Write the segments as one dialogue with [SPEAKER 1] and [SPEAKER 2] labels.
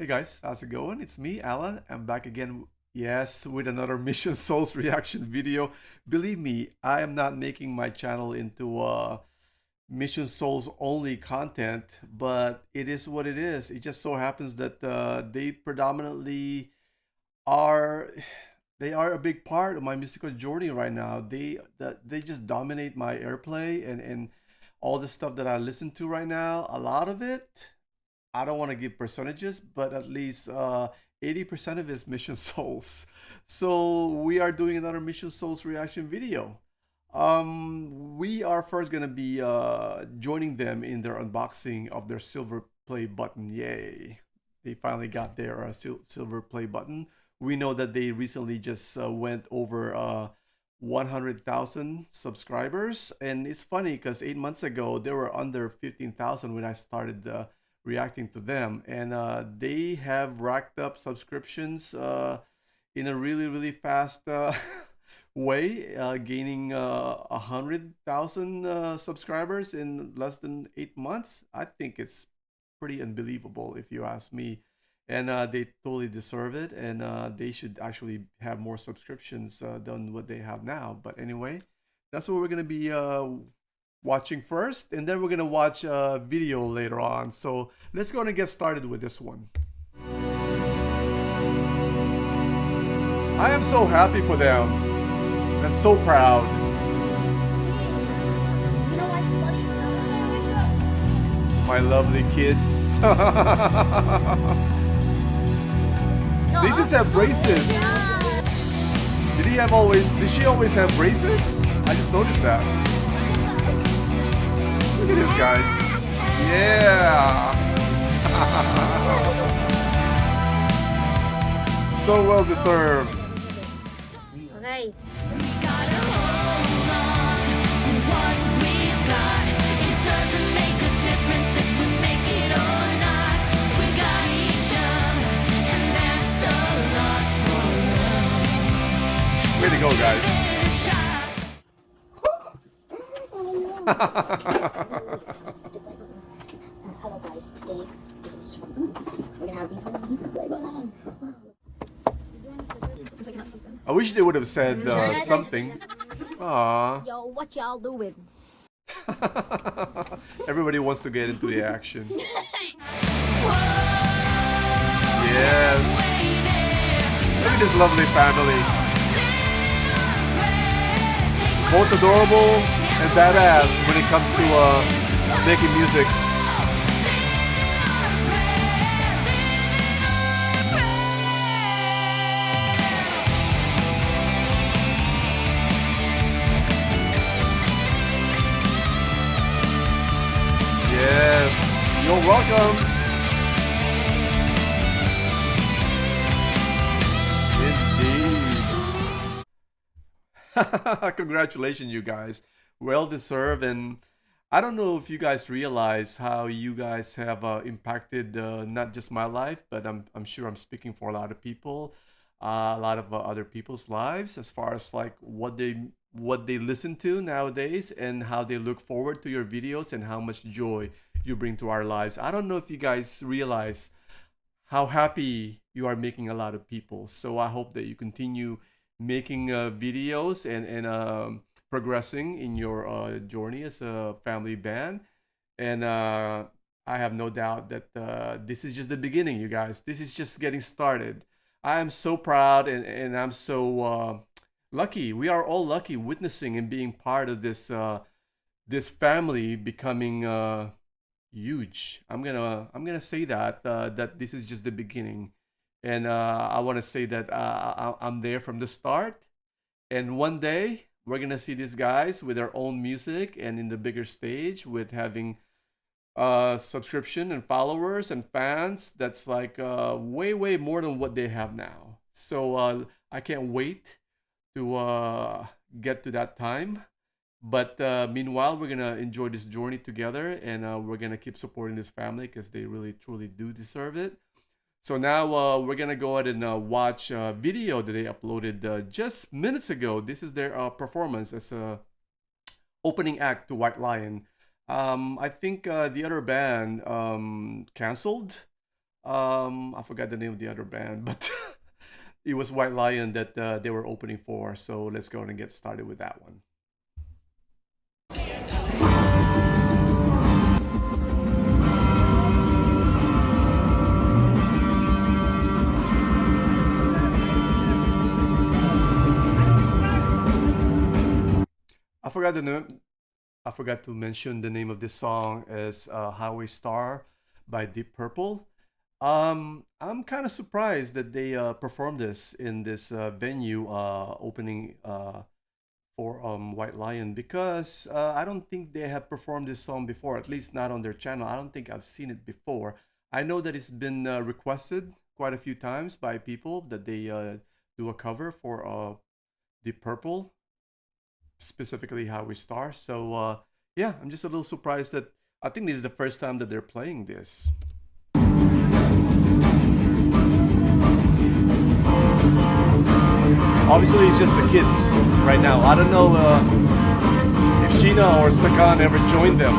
[SPEAKER 1] Hey guys, how's it going? It's me, Alan. I'm back again, yes, with another Mission Souls reaction video. Believe me, I am not making my channel into Mission Souls only content, but it is what it is. It just so happens that they predominantly are they are a big part of my musical journey right now. They just dominate my airplay and all the stuff that I listen to right now. A lot of it I don't want to give percentages, but at least 80% of it is Mission Souls. So we are doing another Mission Souls reaction video. We are first gonna be joining them in their unboxing of their silver play button. Yay! They finally got their silver play button. We know that they recently just went over 100,000 subscribers, and it's funny because 8 months ago they were under 15,000 when I started reacting to them, and they have racked up subscriptions in a really fast way, gaining 100,000 subscribers in less than 8 months. I think it's pretty unbelievable if you ask me, and they totally deserve it, and they should actually have more subscriptions than what they have now. But anyway, that's what we're gonna be watching first, and then we're gonna watch a video later on. So let's go and get started with this one. I am so happy for them and so proud. My lovely kids. These have braces. Did she always have braces? I just noticed that. Look at this, guys. Yeah. So well deserved.
[SPEAKER 2] Okay.
[SPEAKER 1] Way to go, guys.
[SPEAKER 2] Hello guys, today this is we're gonna have these
[SPEAKER 1] I wish they would have said something. Aww.
[SPEAKER 2] Yo, what y'all doing?
[SPEAKER 1] Everybody wants to get into the action. Yes. Look at this lovely family. Both adorable and badass when it comes to making music. Yes, you're welcome. Indeed. Congratulations, you guys. Well deserved. And I don't know if you guys realize how you guys have impacted not just my life, but I'm sure I'm speaking for a lot of people, a lot of other people's lives, as far as like what they listen to nowadays and how they look forward to your videos and how much joy you bring to our lives. I don't know if you guys realize how happy you are making a lot of people. So I hope that you continue making videos and progressing in your journey as a family band. And I have no doubt that this is just the beginning, you guys. This is just getting started. I am so proud, and I'm so lucky. We are all lucky witnessing and being part of this family becoming huge. I'm gonna say that that this is just the beginning, and I want to say that I'm there from the start, and one day we're gonna see these guys with their own music and in the bigger stage with having subscription and followers and fans that's like way more than what they have now. So I can't wait to get to that time. But meanwhile, we're gonna enjoy this journey together, and we're gonna keep supporting this family because they really truly do deserve it. So now we're gonna go ahead and watch a video that they uploaded just minutes ago. This is their performance as a opening act to White Lion. I think the other band canceled I forgot the name of the other band, but it was White Lion that they were opening for. So let's go and get started with that one. I forgot the name. I forgot to mention the name of this song is Highway Star by Deep Purple. I'm kind of surprised that they performed this in this venue opening for White Lion because I don't think they have performed this song before, at least not on their channel. I don't think I've seen it before. I know that it's been requested quite a few times by people that they do a cover for Deep Purple, specifically How We Star. So yeah, I'm just a little surprised that I think this is the first time that they're playing this. Obviously, it's just the kids right now. I don't know if Sheena or Sakan ever joined them.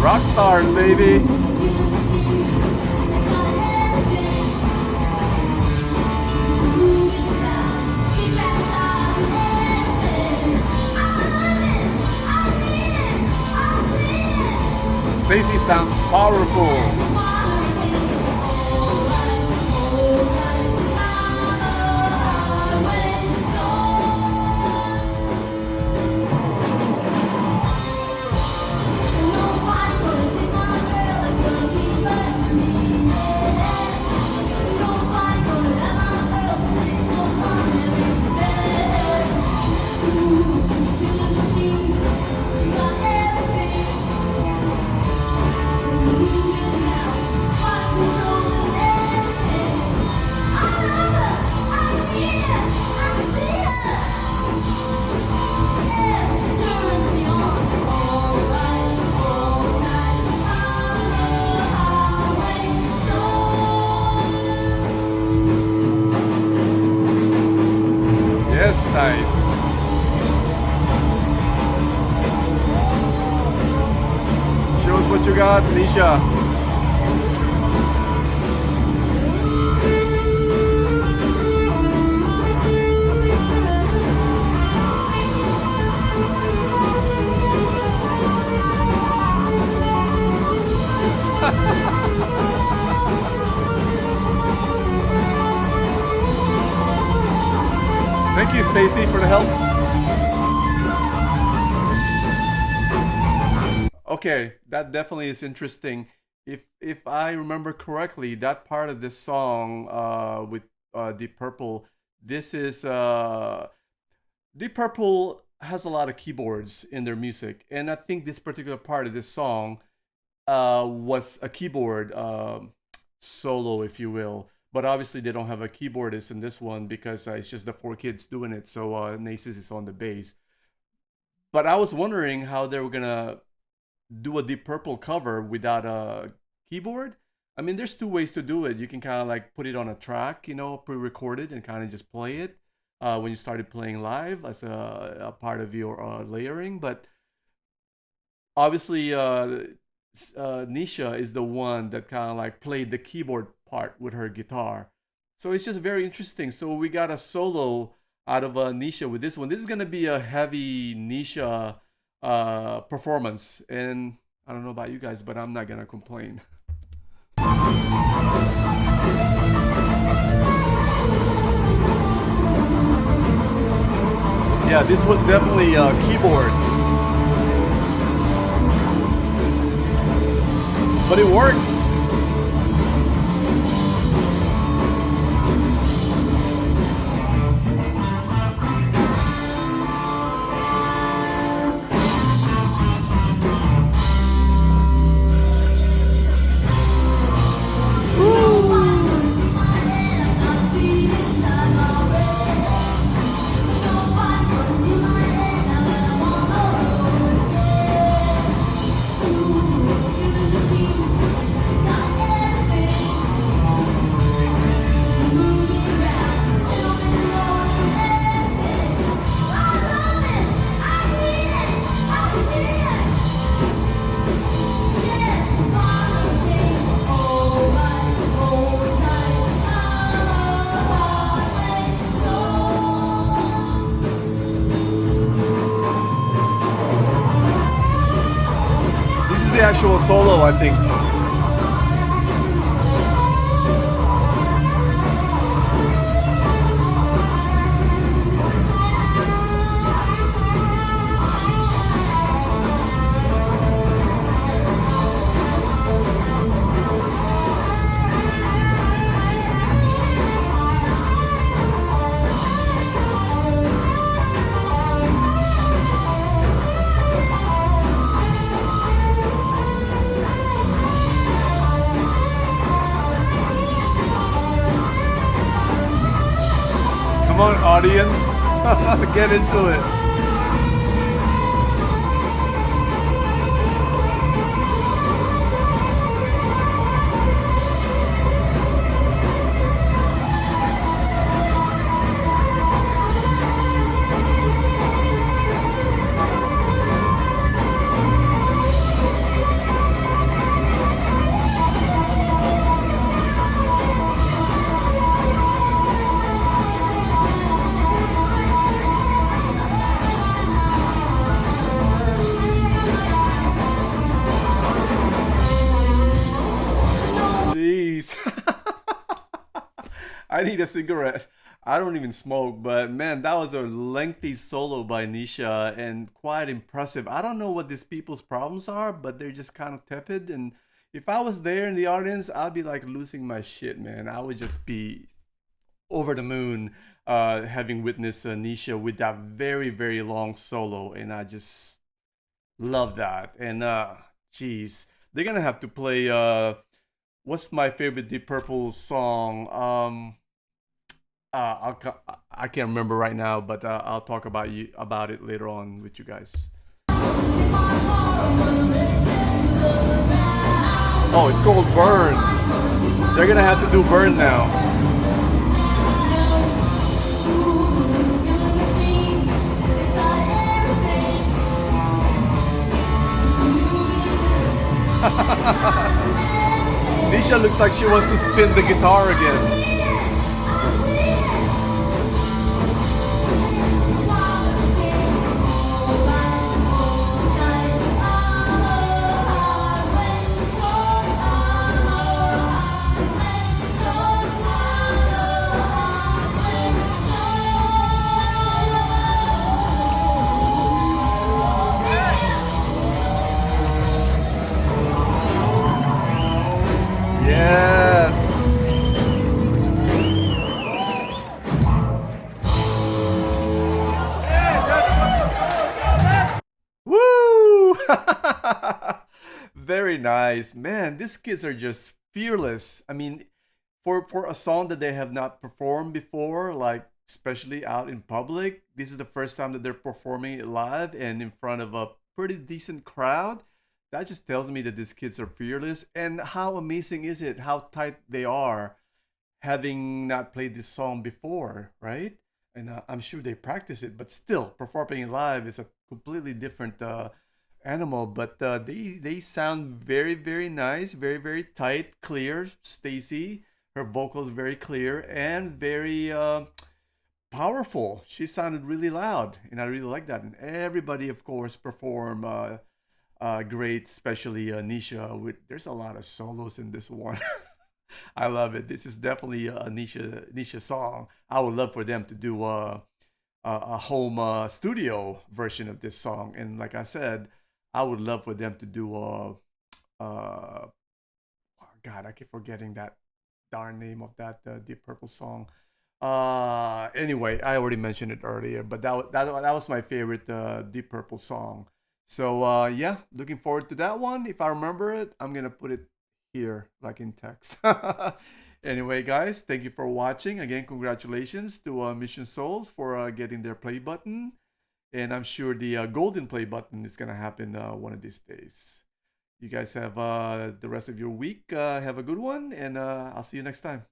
[SPEAKER 1] Rock stars, baby. Stacy sounds powerful. Nice. Show us what you got, Nisha. Thank you, Stacy, for the help. Okay, that definitely is interesting. If I remember correctly, that part of this song with Deep Purple, this is Deep Purple has a lot of keyboards in their music, and I think this particular part of this song was a keyboard solo, if you will. But obviously they don't have a keyboardist in this one because it's just the four kids doing it. So Nasus is on the bass. But I was wondering how they were gonna do a Deep Purple cover without a keyboard. I mean, there's two ways to do it. You can kind of like put it on a track, you know, pre-recorded and kind of just play it when you started playing live as a part of your layering. But obviously, Nisha is the one that kind of like played the keyboard part with her guitar. So it's just very interesting. So we got a solo out of Nisha with this one. This is gonna be a heavy Nisha performance, and I don't know about you guys, but I'm not gonna complain. Yeah, this was definitely a keyboard, but it works. actual solo, I think. Come on, audience, get into it. Jeez. I need a cigarette. I don't even smoke, but man, that was a lengthy solo by Nisha and quite impressive. I don't know what these people's problems are, but they're just kind of tepid. And if I was there in the audience, I'd be like losing my shit, man. I would just be over the moon having witnessed Nisha with that very, very long solo. And I just love that. And geez, they're gonna have to play what's my favorite Deep Purple song? I can't remember right now, but I'll talk about it later on with you guys. Oh, it's called Burn. They're gonna have to do Burn now. Nisha looks like she wants to spin the guitar again. Yes. Woo! Very nice. Man, these kids are just fearless. I mean, for a song that they have not performed before, like especially out in public, this is the first time that they're performing it live and in front of a pretty decent crowd. That just tells me that these kids are fearless. And how amazing is it how tight they are, having not played this song before, right? And I'm sure they practice it, but still, performing it live is a completely different animal. But they sound very, very nice, very, very tight, clear. Stacy, her vocals very clear and very powerful. She sounded really loud, and I really like that. And everybody, of course, perform great, especially Nisha. With there's a lot of solos in this one. I love it. This is definitely a Nisha song. I would love for them to do a home studio version of this song. And like I said, I would love for them to do uh God, I keep forgetting that darn name of that Deep Purple song. Anyway, I already mentioned it earlier, but that was my favorite Deep Purple song. So yeah, looking forward to that one. If I remember it, I'm gonna put it here, like in text. Anyway, guys, thank you for watching. Again, congratulations to Mission Souls for getting their play button, and I'm sure the golden play button is gonna happen one of these days. You guys have the rest of your week. Have a good one, and I'll see you next time.